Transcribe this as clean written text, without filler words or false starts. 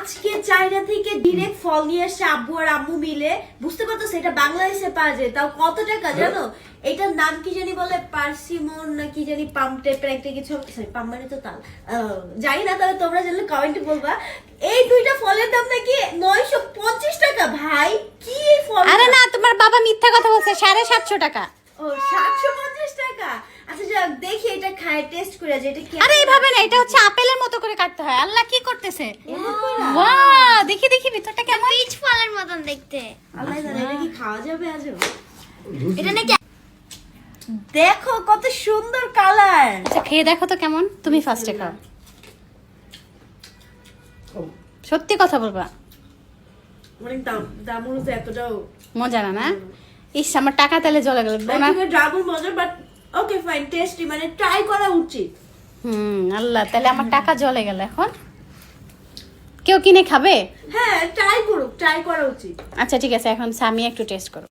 আজকে চায়না থেকে ডিরেক্ট ফল নিয়ে আসছে আব্বু আর আম্মু মিলে। বুঝতে পারতো এটা বাংলাদেশে পাওয়া যায়, তাও কত টাকা জানো? এটার নাম কি জানি বলে, পার্সিমন না কি জানি, পাম টাইপের একটা কিছু, সরি পাম মানে তো তাল, জানি না, তবে তোমরা জানলে কমেন্টে বলবা। এই দুইটা ফলের দাম নাকি 950 টাকা। ভাই কি এই ফল? আরে না, তোমার বাবা মিথ্যা কথা বলছে, 750 টাকা। ও 750 টাকা। আচ্ছা যাক, দেখি এটা খায় টেস্ট করে যে এটা কি। আরে এইভাবে না, এটা হচ্ছে আপেলের মতো করে কাটতে হয়। আল্লাহ কি করতেছে? ওয়াও, দেখি দেখি ভিতরটা কেমন। পিচ ফলের মতন দেখতে। আল্লাহ জানে এটা কি খাওয়া যাবে আজও। এটা নাকি দেখো কত সুন্দর কালার। আচ্ছা খেয়ে দেখো তো কেমন। তুমি ফার্স্টে খাও, সত্যি কথা বলবা। অনেক দাম, দাম অনুযায়ী এতটাও মজা না না? ইস, আমার টাকা তাহলে জ্বলে গেল না। ডাবল মজা, বাট ওকে ফাইন, টেস্টি, মানে ট্রাই করা উচিত। আল্লাহ, তাহলে আমার টাকা জ্বলে গেল। এখন কেউ কিনে খাবে? হ্যাঁ ট্রাই করুক, ট্রাই করা উচিত। আচ্ছা ঠিক আছে, এখন সামিয়া একটু টেস্ট করো।